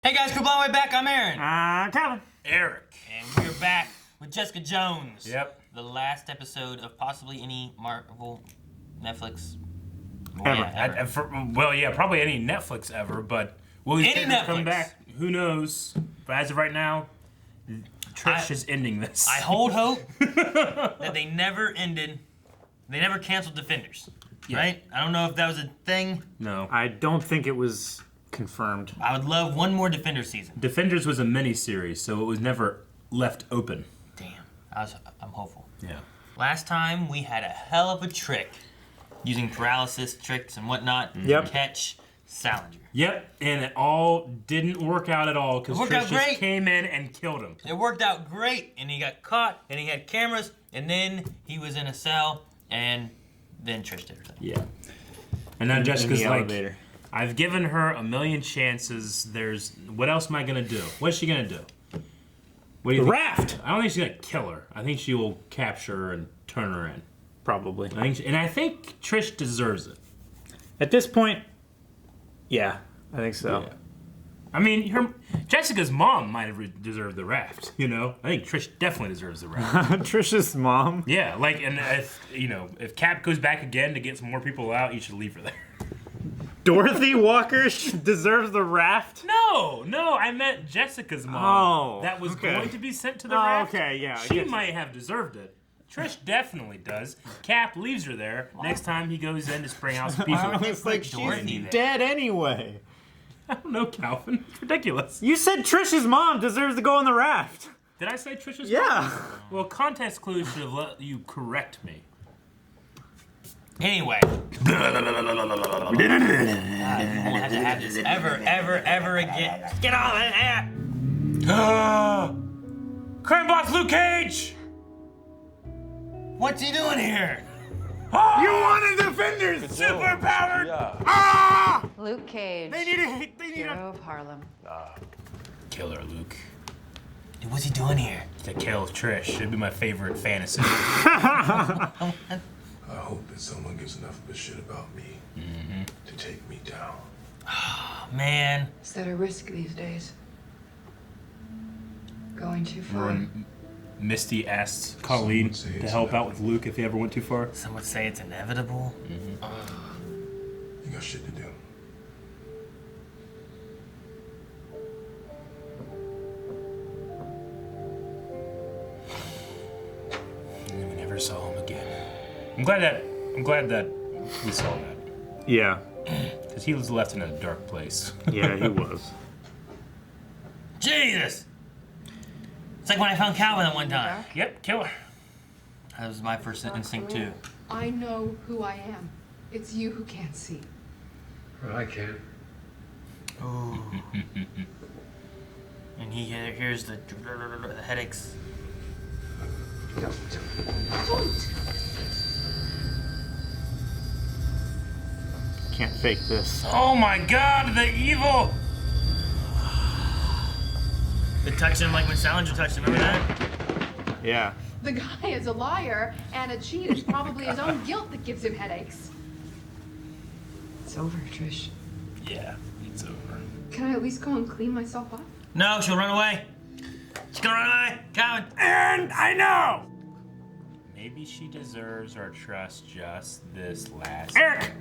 Hey guys, we're way back. I'm Aaron. Calvin. Eric. And we're back with Jessica Jones. Yep. The last episode of possibly any Marvel, Netflix. Ever. Yeah, ever. Probably any Netflix ever, but will these Any characters come Netflix. back? Who knows? But as of right now, Trish is ending this. I hold hope that they never ended, they never canceled Defenders, right? I don't know if that was a thing. No. I don't think it was confirmed. I would love one more Defenders season. Defenders was a mini-series, so it was never left open. Damn, I'm hopeful. Yeah. Last time we had a hell of a trick using paralysis tricks and whatnot Yep. to catch Salinger. Yep, and it all didn't work out at all because It worked Trish out just great. came in and killed him. It worked out great, and he got caught, and he had cameras, and then he was in a cell, and then Trish did her thing. Yeah. And now Jessica's in the like, elevator. I've given her a million chances. What else am I gonna do? What's she gonna do? What do you The think? raft! I don't think she's gonna kill her. I think she will capture her and turn her in. Probably. I think Trish deserves it. At this point, yeah, I think so. Yeah. I mean, Jessica's mom might have deserved the raft. You know, I think Trish definitely deserves the raft. Trish's mom. Yeah, and if Cap goes back again to get some more people out, you should leave her there. Dorothy Walker deserves the raft? No, I meant Jessica's mom. Oh, that was okay. going to be sent to the Oh, raft. okay, yeah, I She get you. might have deserved it. Trish definitely does. Cap leaves her there. Next time he goes in to spring out some people. I was like, Dorothy she's there. dead anyway. I don't know, Calvin. It's ridiculous. You said Trish's mom deserves to go on the raft. Did I say Trish's mom? Yeah. Well, context clues should have let you correct me. Anyway. God, we won't have to have this ever again. Get all in here! Crime Boss Luke Cage! What's he doing here? You wanted Defenders! Superpowered! Ah! Luke Cage, They need hero of Harlem. Killer Luke. Dude, what's he doing here? To kill Trish should be my favorite fantasy. I hope that someone gives enough of a shit about me to take me down. Oh, man. Is that a risk these days? Going too far? Misty asked Colleen Some would say to it's help out inevitable. with Luke if he ever went too far. Some would say it's inevitable. You got shit to do. And we never saw him again. I'm glad that we saw that. Yeah. Because he was left in a dark place. Yeah, he was. Jesus! It's like when I found Calvin at one time. Yep, killer. That was my first instinct, too. I know who I am. It's you who can't see. Well, I can. And he hears the headaches. Can't fake this. Oh my god, the evil! It touched him like when Salinger touched him, remember that? Yeah. The guy is a liar and a cheat. It's probably his own guilt that gives him headaches. It's over, Trish. Yeah, it's over. Can I at least go and clean myself up? No, she'll run away. She's gonna run away. Calvin. And I know! Maybe she deserves our trust just this last Eric!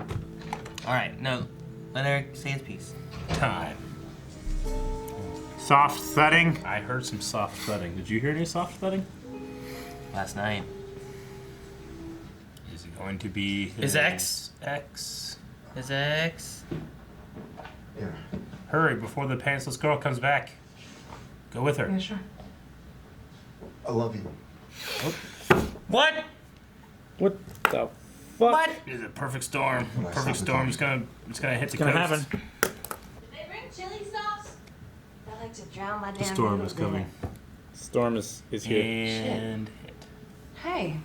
Alright, no. Let Eric say his piece. time. Soft thudding. I heard some soft thudding. Did you hear any soft thudding? Last night. Is it going to be His ex? Ex. His ex. Yeah. Hurry before the pantsless girl comes back. Go with her. Yeah, sure. I love you. What? What the fuck? What? It's a perfect storm. Nice. Perfect storm. It's gonna hit the Gonna coast. happen. Did they bring chili sauce? I like to drown my damn The storm noodles is in coming. it. Storm is here. And hit. Hey.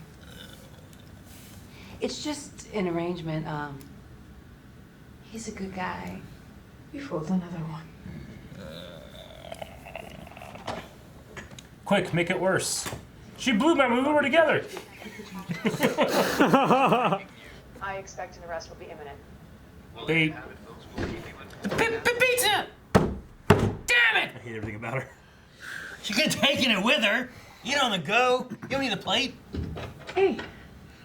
It's just an arrangement. He's a good guy. You fooled another one. Quick, make it worse. She blew my move. We were together. I expect an arrest will be imminent. They Pizza! Damn hate everything about her. She could have taken it with her. You on the go. You don't need a plate. Hey,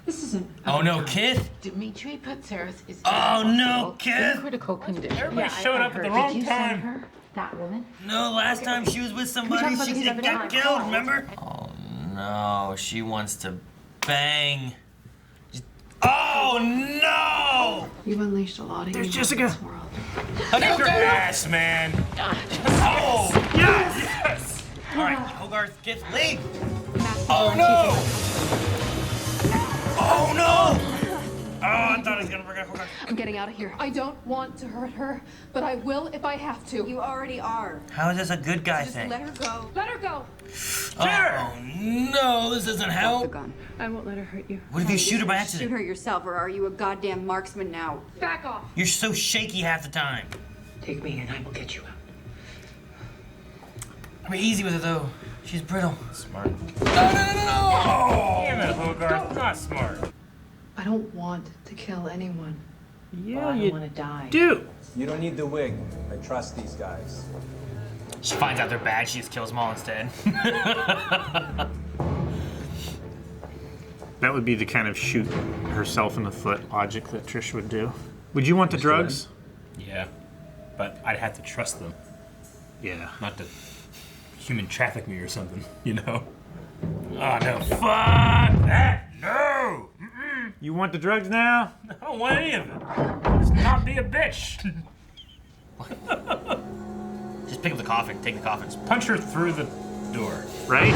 this isn't. Oh no, Kith. Dimitri Patseris is. Oh no, Kith. in critical condition. Everybody showed up at the Did wrong you send time. her that woman? No, last time she was with somebody, about she this other got time? killed, remember? Oh no, she wants to bang. Oh no! You've unleashed a lot of There's evil Jessica. in this world. Get your ass, man. Oh! Yes! Alright, Hogarth, Kith, leave! Master Oh no! Oh no! Oh, I thought I was gonna forget Hogarth. I'm getting out of here. I don't want to hurt her, but I will if I have to. You already are. How is this a good guy Just thing? let her go. Let her go. Oh no, this doesn't The help. gun. I won't let her hurt you. What if you shoot her by Shoot accident? her yourself, or are you a goddamn marksman now? Back off. You're so shaky half the time. Take me and I will get you out. Be easy with her though. She's brittle. Smart. No! Damn it, Hogarth. Not smart. I don't want to kill anyone. Yeah, I you want to die. do. You don't need the wig. I trust these guys. She finds out they're bad, she just kills them all instead. That would be the kind of shoot herself in the foot logic that Trish would do. Would you want the drugs? Yeah, but I'd have to trust them, Yeah. not to human traffic me or something, you know? Oh no, fuck that! No! Mm-mm. You want the drugs now? I don't want any of it. Let's not be a bitch. Just pick up the coffin, take the coffins. Punch her through the door. Right?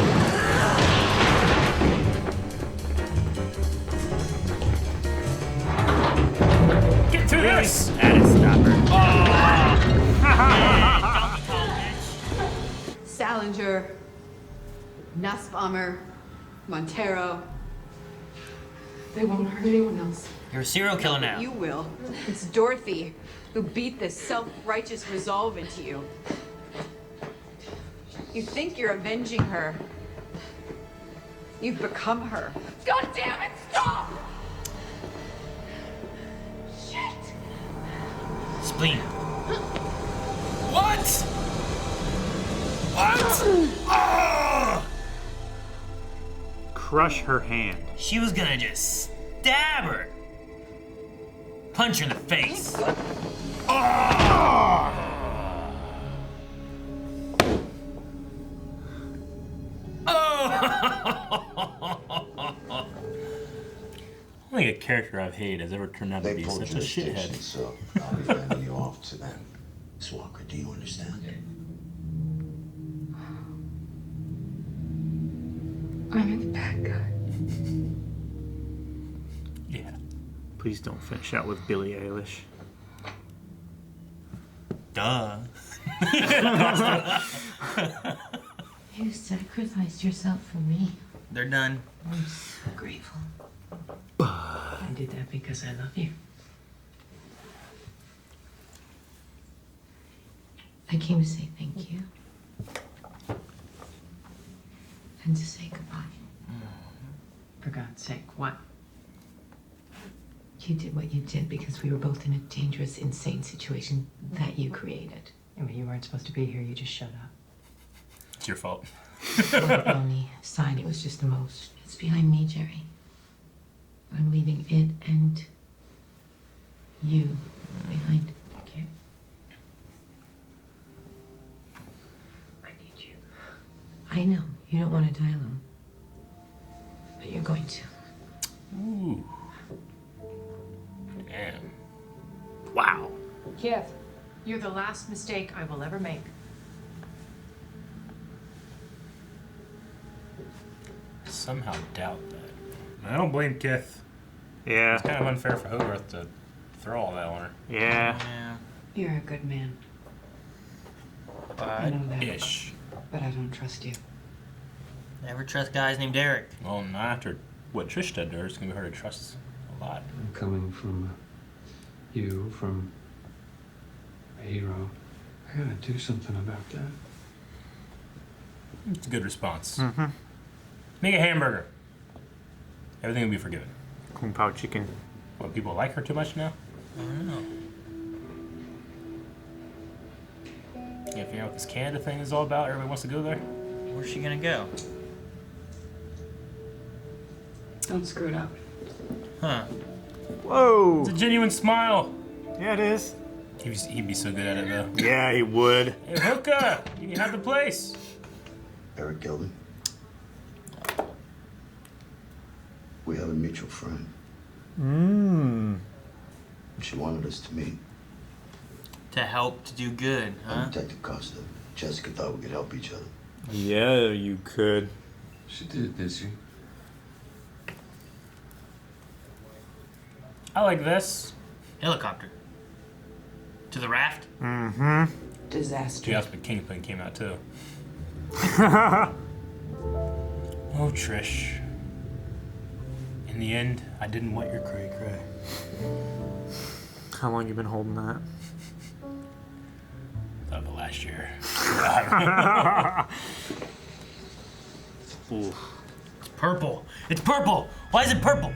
Get through this! That is stop her. Salinger, Nussbaumer, Montero. They won't hurt anyone else. You're a serial killer now. You will. It's Dorothy who beat this self-righteous resolve into you. You think you're avenging her. You've become her. God damn it! Stop! Spleen. What? What? Oh! Crush her hand. She was gonna just stab her. Punch her in the face. Oh! Only a character I've hated has ever turned out to They be pulled such a jurisdiction, shithead. so I'll be handing you off to them. Swalker, do you understand? I'm the bad guy. Yeah. Please don't finish out with Billie Eilish. Duh. You sacrificed yourself for me. They're done. I'm so grateful. I did that because I love you. I came to say thank you. And to say goodbye. For God's sake, what? You did what you did because we were both in a dangerous, insane situation that you created. Yeah, but you weren't supposed to be here. You just showed up. It's your fault. On the only side, it was just the most. It's behind me, Jerry. I'm leaving it and you behind. Okay? I need you. I know. You don't want to die alone. But you're going to. Ooh. Damn. Wow. Kith, you're the last mistake I will ever make. Somehow doubt that. I don't blame Kith. Yeah. It's kind of unfair for Hogarth to throw all that on her. Yeah. Yeah. You're a good man. I But know that. Ish. But I don't trust you. never trust guys named Eric. Well, not after what Trish did to her. It's going to be hard to trust a lot. Coming from you, from a hero, I gotta do something about that. It's a good response. Mm-hmm. Make a hamburger. Everything will be forgiven. Kung Pao chicken. What, people like her too much now? I don't know. Yeah, figure out what this Canada thing is all about. Everybody wants to go there. Where's she gonna go? Don't screw it up. Huh. Whoa. It's a genuine smile. Yeah, it is. He'd be so good at it, though. Yeah, he would. Hey, Hooka! You can have the place. Eric Gilden. We have a mutual friend. She wanted us to meet. To help to do good, huh? I'm Detective Costa. Jessica thought we could help each other. Yeah, you could. She did, did she? I like this. Helicopter. To the raft? Mm-hmm. Disaster. Jasper Kingpin came out, too. Oh, Trish. In the end, I didn't want your cray-cray. How long you been holding that? Thought of it last year. Ooh. It's purple. It's purple. Why is it purple?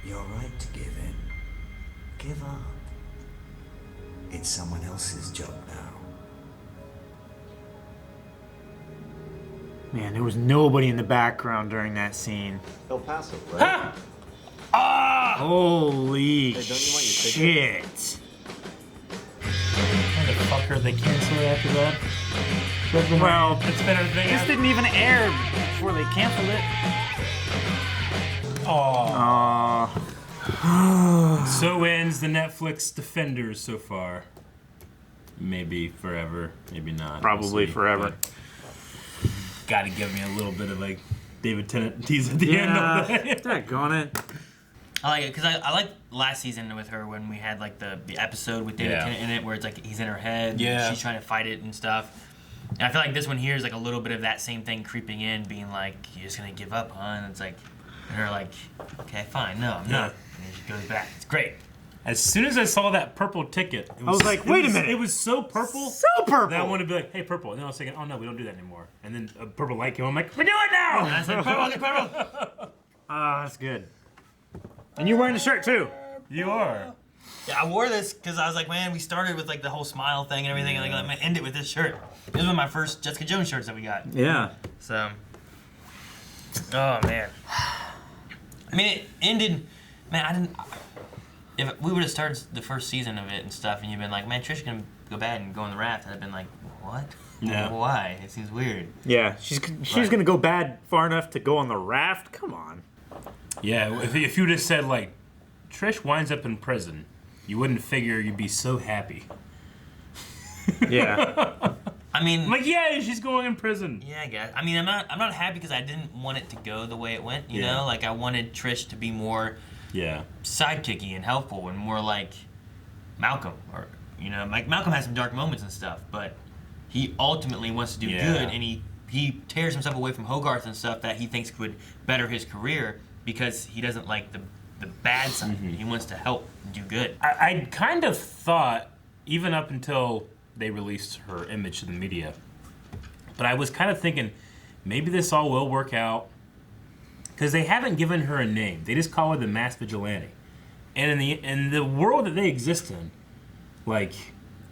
You're right to give in. Give up. It's someone else's job now. Man, there was nobody in the background during that scene. El Paso, right? Ah! Holy Hey, don't you want your shit. How the fuck are they canceled after that? Well, It's been a thing. this didn't even air before they canceled it. Oh. Aww. So ends the Netflix Defenders so far. Maybe forever, maybe not. Probably We'll see, forever. but gotta give me a little bit of like David Tennant tease at the end of it. Daggone it. I like it because I like last season with her when we had like the episode with David Tennant in it where it's like he's in her head, Yeah. she's trying to fight it and stuff. And I feel like this one here is like a little bit of that same thing creeping in, being like, "You're just gonna give up, huh?" And it's like, and her like, "Okay, fine, no, I'm not." And then she goes back. It's great. As soon as I saw that purple ticket, it I was like, wait a minute. It was so purple. So purple. That I wanted to be like, hey, purple. And then I was thinking, oh no, we don't do that anymore. And then a purple light came on. I'm like, we do it now. And I said, "Purple, get purple." Ah, that's good. And you're wearing the shirt too. You are. Yeah, I wore this because I was like, man, we started with like the whole smile thing and everything, and like, I'm gonna end it with this shirt. This was one of my first Jessica Jones shirts that we got. Yeah. So, oh man. I mean, it ended. Man, I didn't. If we would have started the first season of it and stuff, and you've been like, man, Trish gonna go bad and go on the raft, I'd have been like, what? Yeah. Why? It seems weird. Yeah, she's gonna go bad far enough to go on the raft. Come on. Yeah, if you would have said like, Trish winds up in prison, you wouldn't figure you'd be so happy. Yeah. I mean, I'm like, yeah, she's going in prison. yeah, I guess. I mean, I'm not happy because I didn't want it to go the way it went. You know, like I wanted Trish to be more Yeah. sidekicky and helpful and more like Malcolm, or you know, like Malcolm has some dark moments and stuff, but he ultimately wants to do Yeah. good, and he tears himself away from Hogarth and stuff that he thinks would better his career because he doesn't like the bad side. He wants to help and do good. I kind of thought, even up until they released her image to the media, but I was kind of thinking maybe this all will work out because they haven't given her a name. They just call her the Masked Vigilante, and in the world that they exist in, like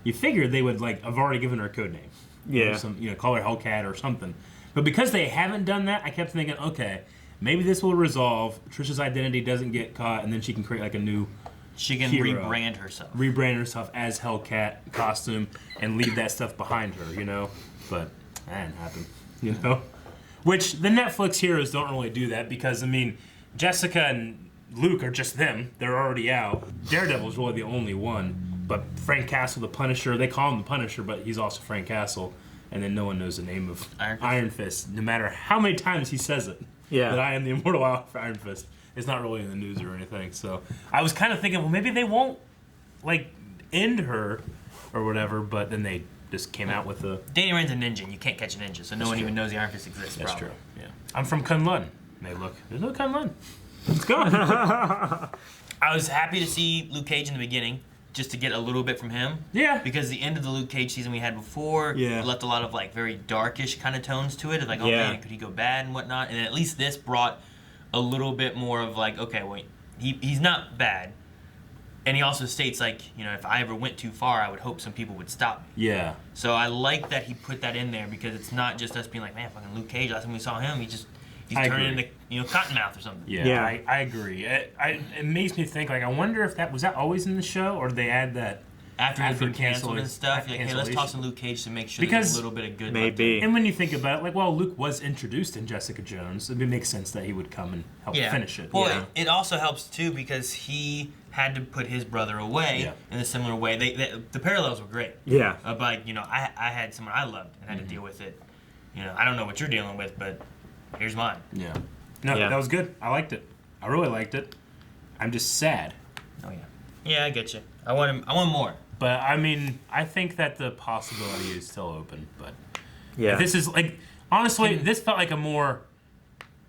you figured they would like have already given her a code name. Yeah. Call her Hellcat or something. But because they haven't done that, I kept thinking, okay, maybe this will resolve. Trish's identity doesn't get caught, and then she can create like a new. She can hero. rebrand herself. Rebrand herself as Hellcat costume and leave that stuff behind her, you know? But that didn't happen, you know? Which the Netflix heroes don't really do that because, I mean, Jessica and Luke are just them. They're already out. Daredevil's really the only one. But Frank Castle, the Punisher, they call him the Punisher, but he's also Frank Castle. And then no one knows the name of Iron Fist, no matter how many times he says it. Yeah. That I am the immortal Iron Fist. It's not really in the news or anything. So I was kind of thinking, well, maybe they won't, like, end her or whatever, but then they just came out with the... Danny Rand's a ninja, and you can't catch a ninja, so no one even knows the Iron Fist exists. That's probably. true, yeah. I'm from Kunlun. And they look, there's no Kunlun. It's gone. I was happy to see Luke Cage in the beginning, just to get a little bit from him. Yeah. Because the end of the Luke Cage season we had before left a lot of like very darkish kind of tones to it. Of like, oh man, could he go bad and whatnot? And then at least this brought a little bit more of like, okay, well, he's not bad, And he also states, like, you know, if I ever went too far, I would hope some people would stop me. Yeah. So I like that he put that in there because it's not just us being like, man, fucking Luke Cage, last time we saw him, he's turning into, you know, Cottonmouth or something. Yeah. I agree. It makes me think, like, I wonder if was that always in the show, or did they add that after it's been canceled and stuff? You're like, hey, let's toss in Luke Cage to make sure there's a little bit of good. Maybe. And when you think about it, like, well, Luke was introduced in Jessica Jones. It makes sense that he would come and help finish it. Well, it also helps too because he had to put his brother away in a similar way. The parallels were great. Yeah. But, you know, I had someone I loved and had to deal with it. You know, I don't know what you're dealing with, but here's mine. Yeah. No, that was good. I liked it. I really liked it. I'm just sad. Oh yeah. Yeah, I get you. I want more. But I mean, I think that the possibility is still open. But yeah, this is like, honestly, this felt like a more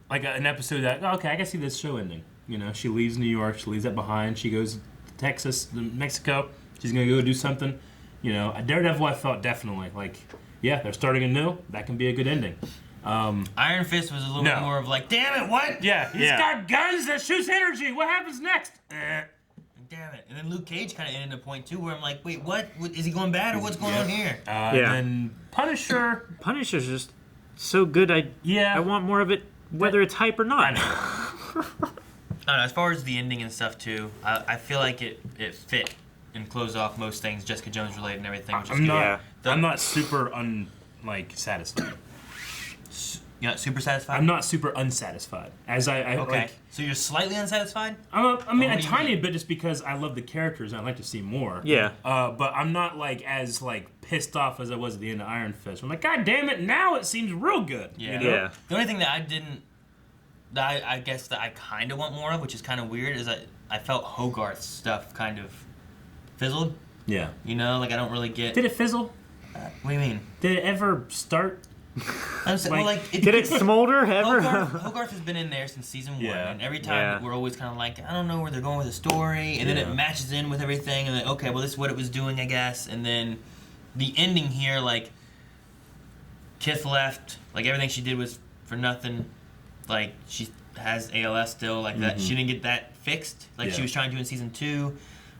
like an episode that okay, I can see this show ending. You know, she leaves New York, she leaves that behind, she goes to Texas, Mexico. She's gonna go do something. You know, Daredevil, I felt definitely like, yeah, they're starting anew. That can be a good ending. Iron Fist was a little bit more of like, damn it, what? Yeah, he's got guns that shoots energy. What happens next? Damn it. And then Luke Cage kind of ended a point too where I'm like, wait, what? Is he going bad or what's going on here? And then Punisher's just so good. I want more of it, whether it's hype or not. I don't know, as far as the ending and stuff too, I feel like it fit and closed off most things Jessica Jones related and everything. Which is good. I'm not super satisfied. You're not super satisfied? I'm not super unsatisfied. Okay. Like, so you're slightly unsatisfied? I mean, a tiny bit just because I love the characters and I'd like to see more. Yeah. But I'm not like as like pissed off as I was at the end of Iron Fist. I'm like, God damn it! Now it seems real good. Yeah. You know? The only thing that I guess that I kind of want more of, which is kind of weird, is I felt Hogarth's stuff kind of fizzled. Yeah. You know, like I don't really get. Did it fizzle? What do you mean? Did it ever start? I'm saying, did it smolder ever? Hogarth has been in there since season 1, and every time we're always kind of like, I don't know where they're going with the story, and then it matches in with everything, and then okay, well this is what it was doing, I guess, and then the ending here, like Kith left, like everything she did was for nothing, like she has ALS still, like that, she didn't get that fixed, like she was trying to do in season 2.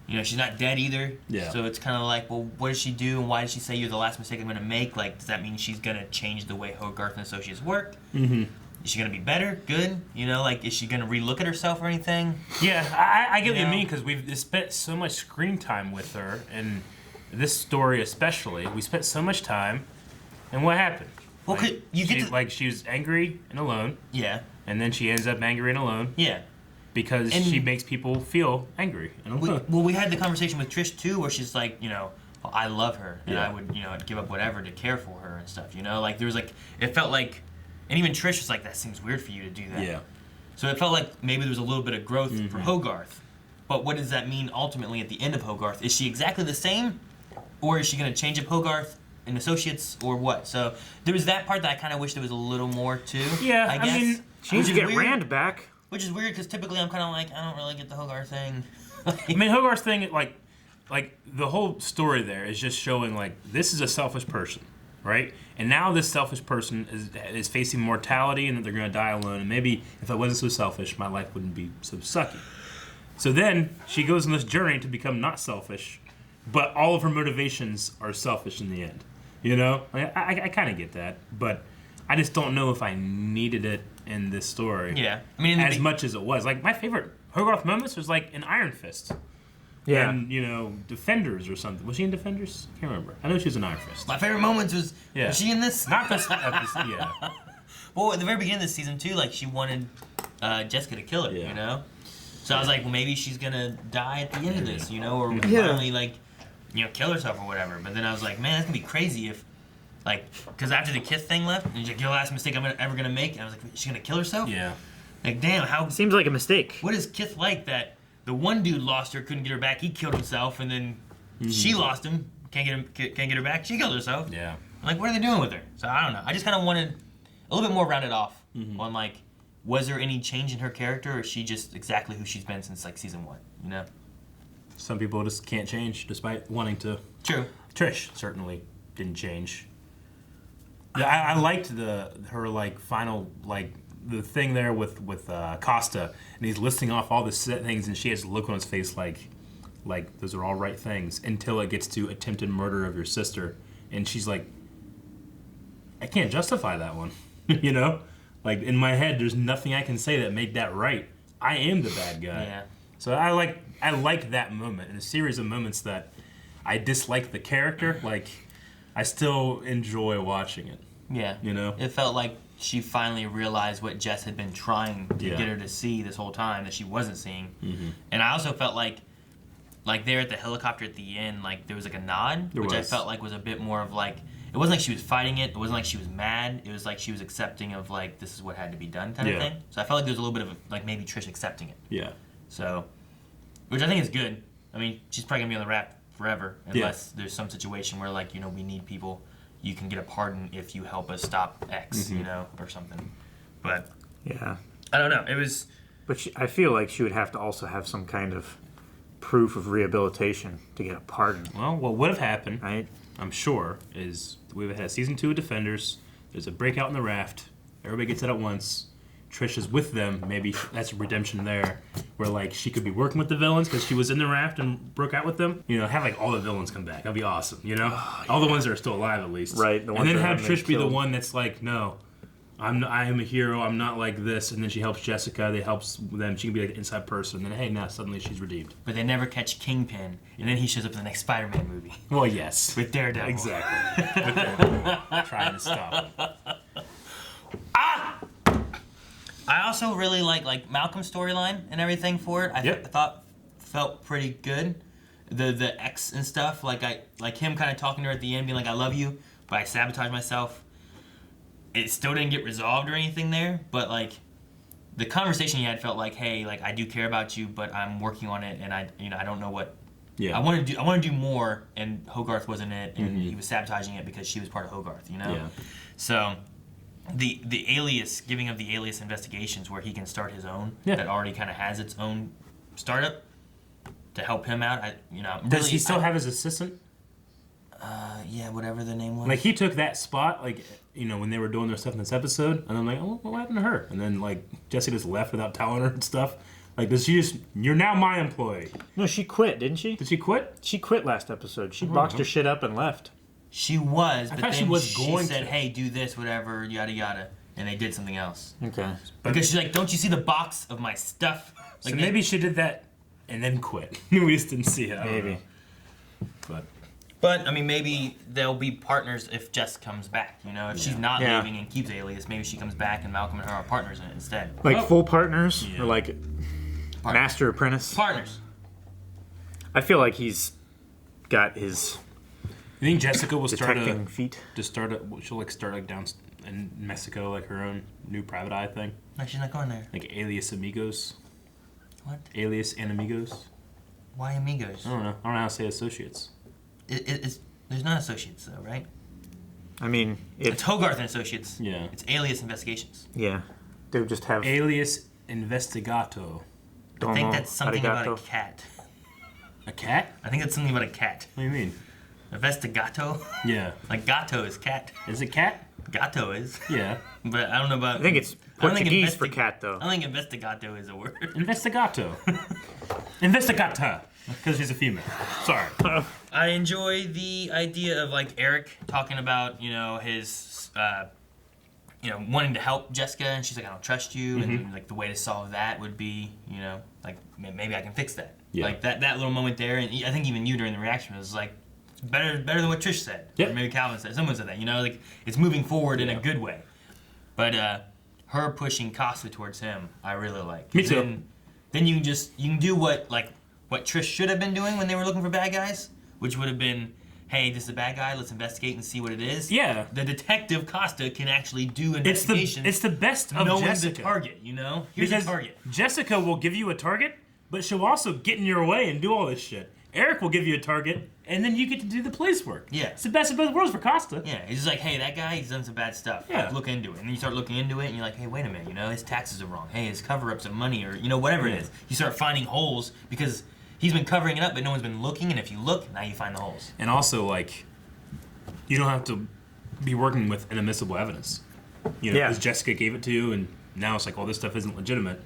You know, she's not dead either. Yeah. So it's kind of like, well, what does she do, and why did she say you're the last mistake I'm going to make? Like, does that mean she's going to change the way Hogarth and Associates work? Mm-hmm. Is she going to be better? Good? You know, like, is she going to relook at herself or anything? Yeah, I get what you mean, because we've spent so much screen time with her, and this story especially, we spent so much time, and what happened? Well, like, she was angry and alone. Yeah. And then she ends up angry and alone. Yeah. Because she makes people feel angry. We had the conversation with Trish too, where she's like, you know, well, I love her, and I would, you know, give up whatever to care for her and stuff. You know, like there was like, it felt like, and even Trish was like, that seems weird for you to do that. Yeah. So it felt like maybe there was a little bit of growth for Hogarth, but what does that mean ultimately at the end of Hogarth? Is she exactly the same, or is she going to change up Hogarth and Associates, or what? So there was that part that I kind of wish there was a little more to. Yeah, I guess. mean, she needs to get Rand back. Which is weird because typically I'm kind of like, I don't really get the Hogarth thing. I mean, Hogarth's thing, like the whole story there is just showing like this is a selfish person, right? And now this selfish person is facing mortality and that they're going to die alone. And maybe if I wasn't so selfish, my life wouldn't be so sucky. So then she goes on this journey to become not selfish, but all of her motivations are selfish in the end. You know, I kind of get that, but I just don't know if I needed it in this story. Yeah, I mean, as much as it was. Like my favorite Hogarth moments was like in Iron Fist. Yeah. And you know, Defenders or something. Was she in Defenders? I can't remember. I know she was in Iron Fist. My favorite moments was she in this? Not this episode. Yeah. Well, at the very beginning of this season too, like she wanted Jessica to kill her. You know. So I was like, well, maybe she's gonna die at the end of this, you know, or finally like, you know, kill herself or whatever. But then I was like, man, that's gonna be crazy if. Like, because after the Kith thing left, and she's like, your last mistake I'm ever going to make. And I was like, is she going to kill herself? Yeah. Like, damn, how... Seems like a mistake. What is Kith like that the one dude lost her, couldn't get her back, he killed himself, and then she lost him, can't get her back, she killed herself. Yeah. Like, what are they doing with her? So, I don't know. I just kind of wanted a little bit more rounded off on, like, was there any change in her character, or is she just exactly who she's been since, like, season 1, you know? Some people just can't change despite wanting to. True. Trish certainly didn't change. Yeah, I liked her like final like the thing there with Costa, and he's listing off all the things, and she has a look on his face like, like those are all right things until it gets to attempted murder of your sister, and she's like, I can't justify that one. You know, like in my head, there's nothing I can say that make that right. I am the bad guy. Yeah. So I like that moment, and a series of moments that I dislike the character. Like, I still enjoy watching it. Yeah. You know? It felt like she finally realized what Jess had been trying to get her to see this whole time that she wasn't seeing. Mm-hmm. And I also felt like there at the helicopter at the end, like there was like a nod, which I felt like was a bit more of like, it wasn't like she was fighting it. It wasn't like she was mad. It was like she was accepting of like, this is what had to be done kind of thing. So I felt like there was a little bit of like maybe Trish accepting it. Yeah. So, which I think is good. I mean, she's probably gonna be on the rap forever unless there's some situation where like, you know, we need people. You can get a pardon if you help us stop X, you know, or something. But yeah, I don't know. It was. But I feel like she would have to also have some kind of proof of rehabilitation to get a pardon. Well, what would have happened, right? I'm sure, is we would have had season 2 of Defenders. There's a breakout in the raft. Everybody gets it at once. Trish is with them. Maybe that's a redemption there, where like she could be working with the villains because she was in the raft and broke out with them. You know, have like all the villains come back. That'd be awesome. You know, all the ones that are still alive at least. Right. And then have Trish be the one that's like, no, I am a hero. I'm not like this. And then she helps Jessica. They helps them. She can be like the inside person. And then hey, now suddenly she's redeemed. But they never catch Kingpin, and then he shows up in the next Spider-Man movie. Well, yes, with Daredevil. Exactly. With Daredevil, trying to stop him. I also really like Malcolm's storyline and everything for it. I thought felt pretty good. The X and stuff, like him kind of talking to her at the end, being like, "I love you," but I sabotaged myself. It still didn't get resolved or anything there, but like the conversation he had felt like, "Hey, like I do care about you, but I'm working on it, and I don't know what. Yeah. I want to do more." And Hogarth wasn't it, and he was sabotaging it because she was part of Hogarth, you know. Yeah. So. The alias, giving of the alias investigations where he can start his own, that already kind of has its own startup to help him out. Does he still have his assistant? Yeah, whatever the name was. Like he took that spot, like you know, when they were doing their stuff in this episode, and I'm like, oh, what happened to her? And then like Jessica just left without telling her and stuff. Like, does she just? You're now my employee. No, she quit, didn't she? Did she quit? She quit last episode. She boxed her shit up and left. She was, but then she said, "Hey, do this, whatever, yada yada," and they did something else. Okay. Because she's like, "Don't you see the box of my stuff?" Like so maybe she did that and then quit. We just didn't see it. Maybe. But I mean, maybe they'll be partners if Jess comes back. You know, if she's not leaving and keeps Alias, maybe she comes back and Malcolm and her are partners in it instead. Like full partners or like master apprentice? Partners. I feel like he's got his. You think Jessica will start she'll like start like down in Mexico, like her own new private eye thing? No, she's not going there. Like Alias Amigos. What? Alias and Amigos. Why Amigos? I don't know how to say associates. It's there's not associates though, right? I mean, it's Hogarth and Associates. Yeah. It's Alias Investigations. Yeah. They would just have Alias Investigato. I think that's something about a cat. A cat? I think that's something about a cat. What do you mean? Investigato? Yeah. Like gato is cat. Is it cat? Gato is. Yeah. But I don't know about... I think it's Portuguese for cat, though. I don't think investigato is a word. Investigato. Investigata. Because she's a female. Sorry. I enjoy the idea of, like, Eric talking about, you know, his... wanting to help Jessica, and she's like, "I don't trust you," and like the way to solve that would be, you know, like maybe I can fix that. Yeah. Like that little moment there, and I think even you during the reaction was like, better than what Trish said. Yep. Or maybe Calvin said. Someone said that. You know, like it's moving forward in a good way. But her pushing Costa towards him, I really like. Me too. Then you can do what Trish should have been doing when they were looking for bad guys, which would have been, hey, this is a bad guy. Let's investigate and see what it is. Yeah. The detective Costa can actually do investigations. It's the best of knowing Jessica. the target, you know? Here's the target. Jessica will give you a target, but she'll also get in your way and do all this shit. Eric will give you a target, and then you get to do the police work. Yeah. It's the best of both worlds for Costa. Yeah, he's just like, hey, that guy, he's done some bad stuff. Yeah. Like, look into it. And then you start looking into it, and you're like, hey, wait a minute, you know, his taxes are wrong. Hey, his cover-ups of money, or, you know, whatever it is. You start finding holes because he's been covering it up, but no one's been looking, and if you look, now you find the holes. And also, like, you don't have to be working with inadmissible evidence. You know, because Jessica gave it to you, and now it's like, oh, this stuff isn't legitimate.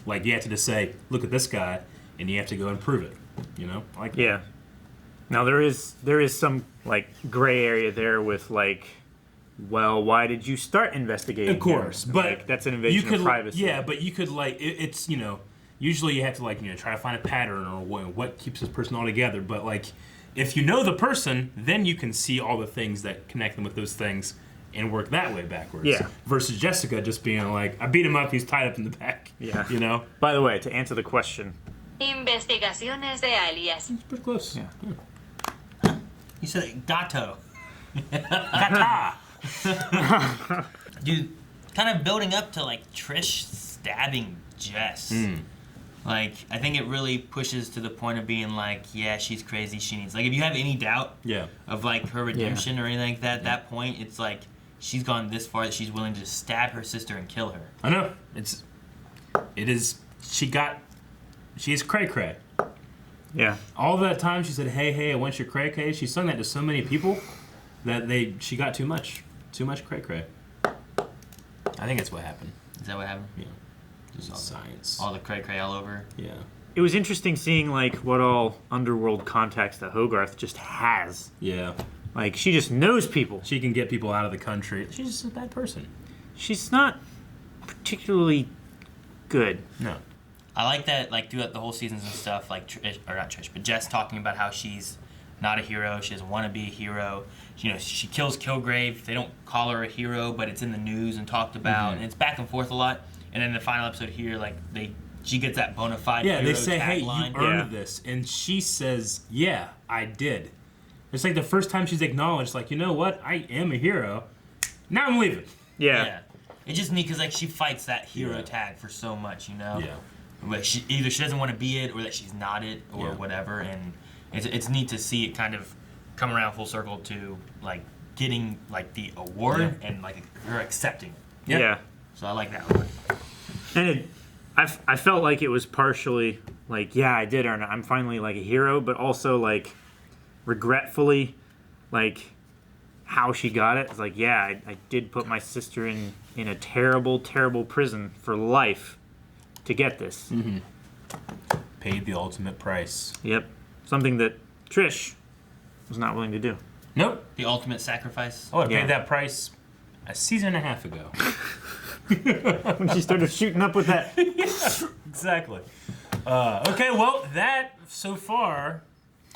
Like, you have to just say, look at this guy, and you have to go and prove it. You know, like Yeah. Now there is some like gray area there with like, well, why did you start investigating? Of course, him? but like, that's an invasion of privacy. Yeah, but you could like it's usually you have to like try to find a pattern or what keeps this person all together. But like if you know the person, then you can see all the things that connect them with those things and work that way backwards. Yeah. Versus Jessica just being like, I beat him up, he's tied up in the back. Yeah. You know. By the way, to answer the question. Investigaciones de alias. It's pretty close. Yeah. You said gato. Gata. Dude, kind of building up to like Trish stabbing Jess. Like, I think it really pushes to the point of being like, yeah, she's crazy. She needs, like, if you have any doubt of like her redemption or anything like that, at that point, it's like she's gone this far that she's willing to just stab her sister and kill her. I know. She's cray cray. Yeah. All that time she said, hey, I want your cray cray. She sung that to so many people that she got too much cray cray. I think that's what happened. Is that what happened? Yeah. Just science. All the cray cray all over. Yeah. It was interesting seeing like what all underworld contacts that Hogarth just has. Yeah. Like she just knows people. She can get people out of the country. She's just a bad person. She's not particularly good. No. I like that, like, throughout the whole seasons and stuff, like, not Trish, but Jess talking about how she's not a hero, she doesn't want to be a hero. You know, she kills Kilgrave, they don't call her a hero, but it's in the news and talked about, and it's back and forth a lot. And then the final episode here, like, she gets that bona fide hero they say, hey, tagline. you earned this. And she says, yeah, I did. It's like the first time she's acknowledged, like, you know what, I am a hero. Now I'm leaving. Yeah. It's just neat because, like, she fights that hero tag for so much, you know? Yeah. Like either she doesn't want to be it or that she's not it or whatever, and it's neat to see it kind of come around full circle to like getting like the award and like her accepting it. Yeah. So I like that one. And I felt like it was partially like, yeah, I did earn it. I'm finally like a hero, but also like regretfully, like how she got it. It's like, yeah, I did put my sister in a terrible, terrible prison for life to get this. Paid the ultimate price. Yep. Something that Trish was not willing to do. Nope. The ultimate sacrifice. Oh, I paid that price a season and a half ago. When she started shooting up with that. Exactly. Okay, well, that so far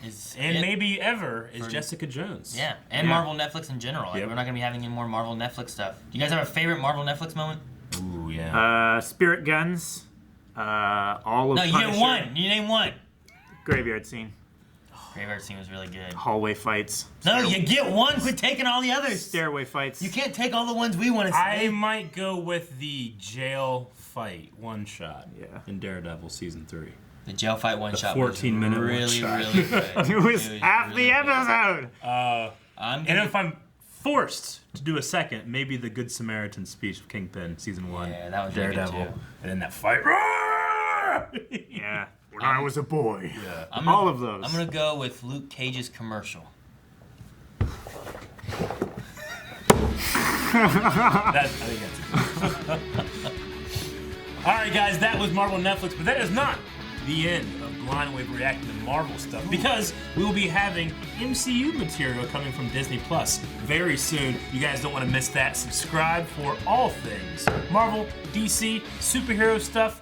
is maybe ever is Jessica Jones. Yeah, and Marvel Netflix in general. Like, we're not going to be having any more Marvel Netflix stuff. Do you guys have a favorite Marvel Netflix moment? Ooh, yeah. Spirit guns. All of No, you Punisher. name one. You name one. Graveyard scene. Graveyard scene was really good. Hallway fights. No, you get one. Quit taking all the others. Stairway fights. You can't take all the ones we want to see. I might go with the jail fight one shot. Yeah. In Daredevil season 3. The jail fight one shot 14-minute was really, really good. It was half the episode. And if I'm forced to do a second, maybe the Good Samaritan speech of Kingpin season 1. Yeah, that was really good Daredevil. too. And then that fight. Yeah. When I was a boy. Yeah. All of those. I'm going to go with Luke Cage's commercial. I think that's it. All right, guys, that was Marvel Netflix, but that is not the end of Blind Wave reacting to Marvel stuff, because we will be having MCU material coming from Disney Plus very soon. You guys don't want to miss that. Subscribe for all things Marvel, DC, superhero stuff,